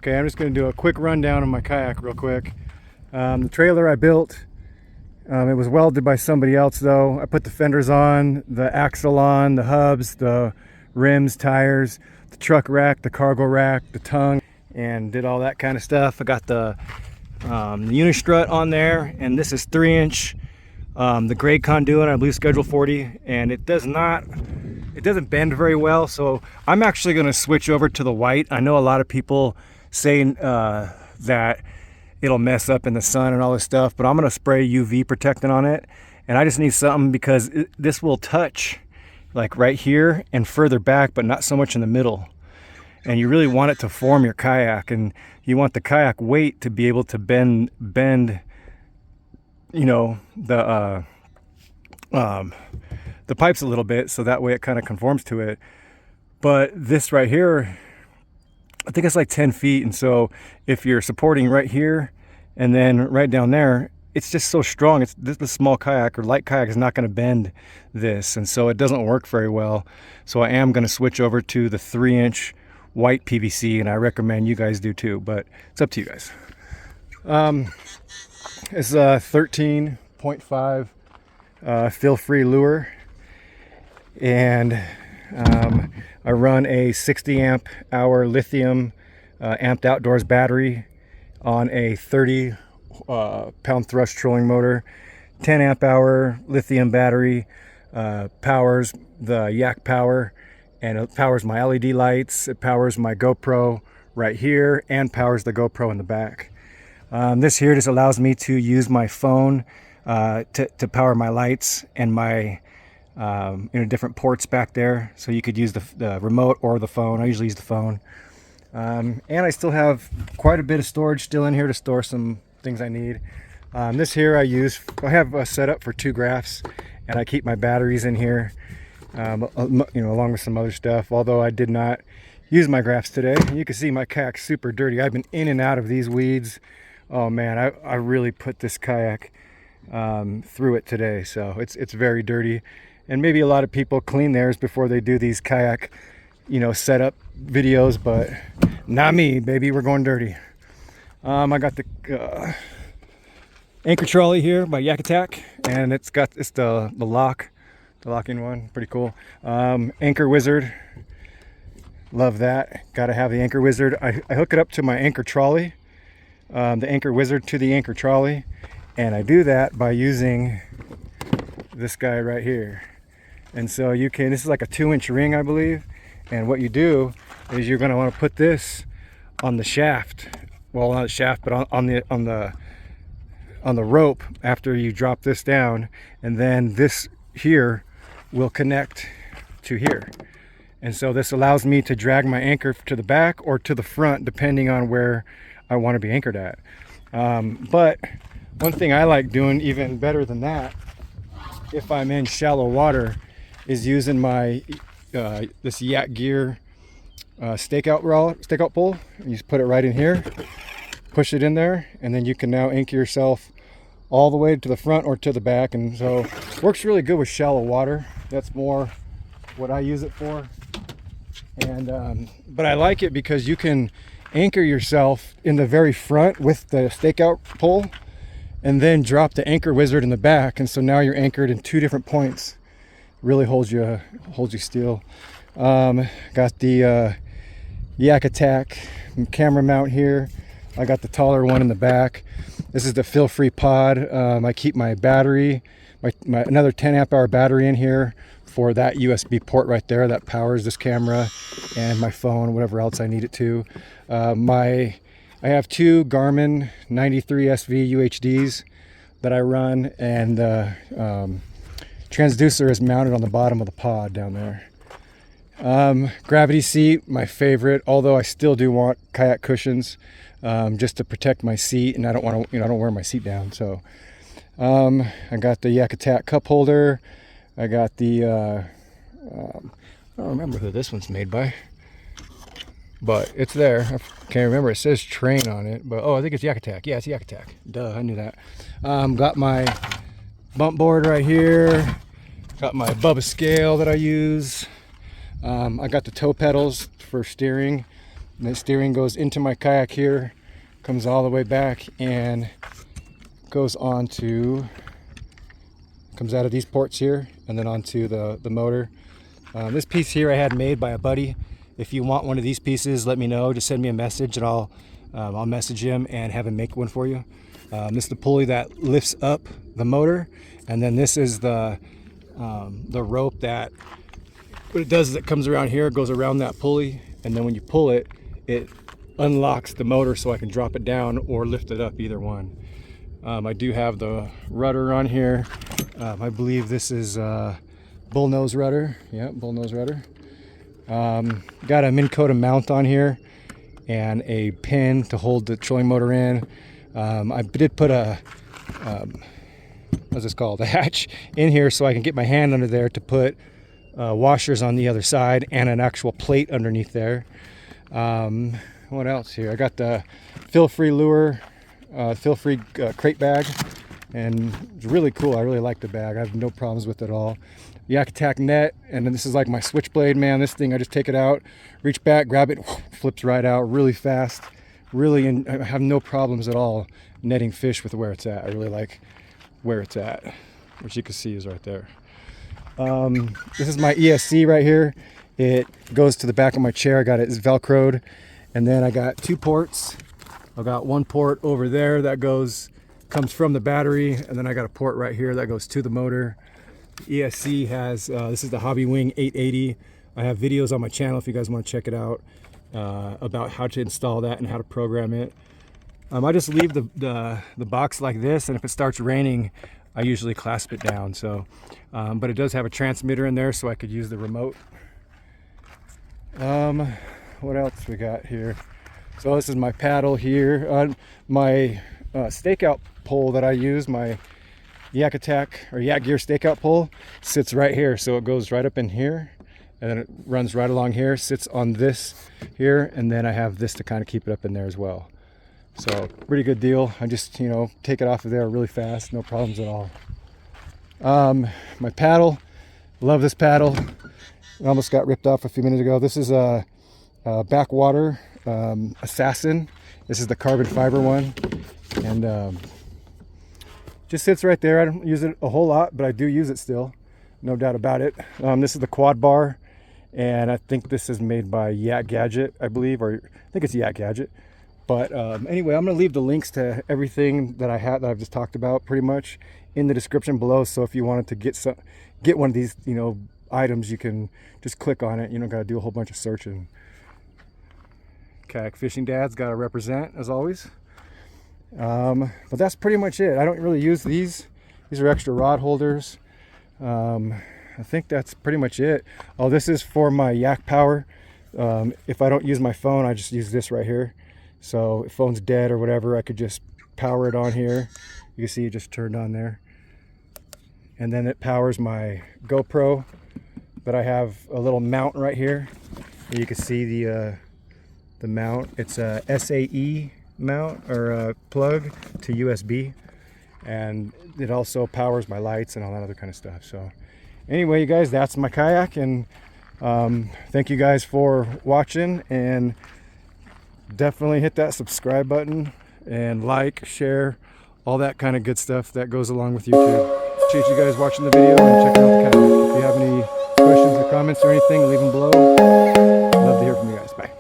Okay, I'm just going to do a quick rundown of my kayak real quick. The trailer I built, it was welded by somebody else though. I put the fenders on, the axle on, the hubs, the rims, tires, the truck rack, the cargo rack, the tongue, and did all that kind of stuff. I got the unistrut on there, and this is 3-inch, the gray conduit, I believe Schedule 40, and it doesn't bend very well, so I'm actually going to switch over to the white. I know a lot of people saying that it'll mess up in the sun and all this stuff, but I'm going to spray UV protectant on it, and I just need something because this will touch like right here and further back, but not so much in the middle. And you really want it to form your kayak, and you want the kayak weight to be able to bend you know, the pipes a little bit, so that way it kind of conforms to it. But this right here, I think it's like 10 feet, and so if you're supporting right here and then right down there, it's just so strong. This small kayak or light kayak is not going to bend this, and so it doesn't work very well. So I am going to switch over to the 3-inch white PVC, and I recommend you guys do too, but it's up to you guys. It's a 13.5 Feelfree lure, and I run a 60 amp hour lithium amped outdoors battery on a 30 pound thrust trolling motor. 10 amp hour lithium battery powers the Yak power, and it powers my LED lights, it powers my GoPro right here, and powers the GoPro in the back. This here just allows me to use my phone to power my lights and my different ports back there. So you could use the remote or the phone. I usually use the phone. And I still have quite a bit of storage still in here to store some things I need. This here I have a setup for 2 graphs, and I keep my batteries in here, along with some other stuff, although I did not use my graphs today. You can see my kayak's super dirty. I've been in and out of these weeds. Oh man, I really put this kayak through it today, so it's very dirty. And maybe a lot of people clean theirs before they do these kayak, setup videos, but not me, baby. We're going dirty. I got the anchor trolley here by Yak Attack, and it's the locking one, pretty cool. Anchor wizard, love that. Got to have the anchor wizard. I hook it up to my anchor trolley. The anchor wizard to the anchor trolley, and I do that by using this guy right here. And so this is like a 2-inch ring, I believe, and what you do is you're going to want to put this on the shaft, well, not the shaft, but on the rope after you drop this down, and then this here will connect to here. And so this allows me to drag my anchor to the back or to the front, depending on where I want to be anchored at. But one thing I like doing even better than that, if I'm in shallow water, is using my this Yak Gear stakeout pole. You just put it right in here, push it in there, and then you can now anchor yourself all the way to the front or to the back. And so it works really good with shallow water. That's more what I use it for. And but I like it because you can anchor yourself in the very front with the stakeout pole, and then drop the anchor wizard in the back, and so now you're anchored in 2 different points. Really holds you still. Got the Yak Attack camera mount here. I got the taller one in the back. This is the Feelfree pod. I keep my battery, my another 10 amp hour battery in here for that USB port right there that powers this camera and my phone, whatever else I need it to. I have 2 Garmin 93 SV UHDs that I run, and the transducer is mounted on the bottom of the pod down there. Gravity seat, my favorite, although I still do want kayak cushions just to protect my seat, and I don't want to, I don't wear my seat down. So I got the Yak Attack cup holder. I got the I don't remember who this one's made by, but it's there. I can't remember. It says Train on it, but I think it's Yak Attack. Yeah, it's Yak Attack. Duh, I knew that. Got my bump board right here. Got my Bubba scale that I use. I got the toe pedals for steering, And the steering goes into my kayak here, comes all the way back and goes onto, comes out of these ports here and then onto the motor. This piece here I had made by a buddy. If you want one of these pieces, let me know. Just send me a message and I'll message him and have him make one for you. This is the pulley that lifts up the motor, and then this is the rope that, what it does is it comes around here, goes around that pulley, and then when you pull it, it unlocks the motor so I can drop it down or lift it up, either one. I do have the rudder on here. I believe this is bullnose rudder. Yeah, bullnose rudder. Got a Minn Kota mount on here and a pin to hold the trolling motor in. I did put a what's this called, a hatch in here so I can get my hand under there to put washers on the other side and an actual plate underneath there. What else here? I got the Feelfree lure, Feelfree crate bag, and it's really cool. I really like the bag. I have no problems with it at all. Yak Attack net, and then this is like my switchblade, man. This thing, I just take it out, reach back, grab it, flips right out really fast. Really, and I have no problems at all netting fish with where it's at. I really like where it's at, which you can see is right there. This is my ESC right here. It goes to the back of my chair. I got it velcroed, and then I got two ports. I got one port over there that comes from the battery, and then I got a port right here that goes to the motor. ESC has, this is the Hobby Wing 880. I have videos on my channel if you guys want to check it out, about how to install that and how to program it. I just leave the box like this, and if it starts raining, I usually clasp it down. So, but it does have a transmitter in there, so I could use the remote. What else we got here? So this is my paddle here. My stakeout pole that I use, my Yak Attack or Yak Gear stakeout pole, sits right here. So it goes right up in here, and then it runs right along here, sits on this here, and then I have this to kind of keep it up in there as well. So pretty good deal. I just, take it off of there really fast, no problems at all. My paddle, love this paddle. It almost got ripped off a few minutes ago. This is a backwater Assassin. This is the carbon fiber one, and just sits right there. I don't use it a whole lot, but I do use it still, no doubt about it. This is the quad bar, and I think this is made by Yak Gadget, I believe, or I think it's Yak Gadget. But anyway, I'm going to leave the links to everything that that I've just talked about pretty much in the description below. So if you wanted to get one of these, items, you can just click on it. You don't got to do a whole bunch of searching. Kayak Fishing Dad's got to represent, as always. But that's pretty much it. I don't really use these. These are extra rod holders. I think that's pretty much it. Oh, this is for my Yak Power. If I don't use my phone, I just use this right here. So if phone's dead or whatever, I could just power it on here. You can see it just turned on there. And then it powers my GoPro, but I have a little mount right here. You can see the mount. It's a SAE mount, or a plug to USB. And it also powers my lights and all that other kind of stuff. So anyway, you guys, that's my kayak, and thank you guys for watching, and definitely hit that subscribe button and like, share, all that kind of good stuff that goes along with YouTube. Appreciate you guys watching the video and checking out the kayak. If you have any questions or comments or anything, leave them below. I'd love to hear from you guys. Bye.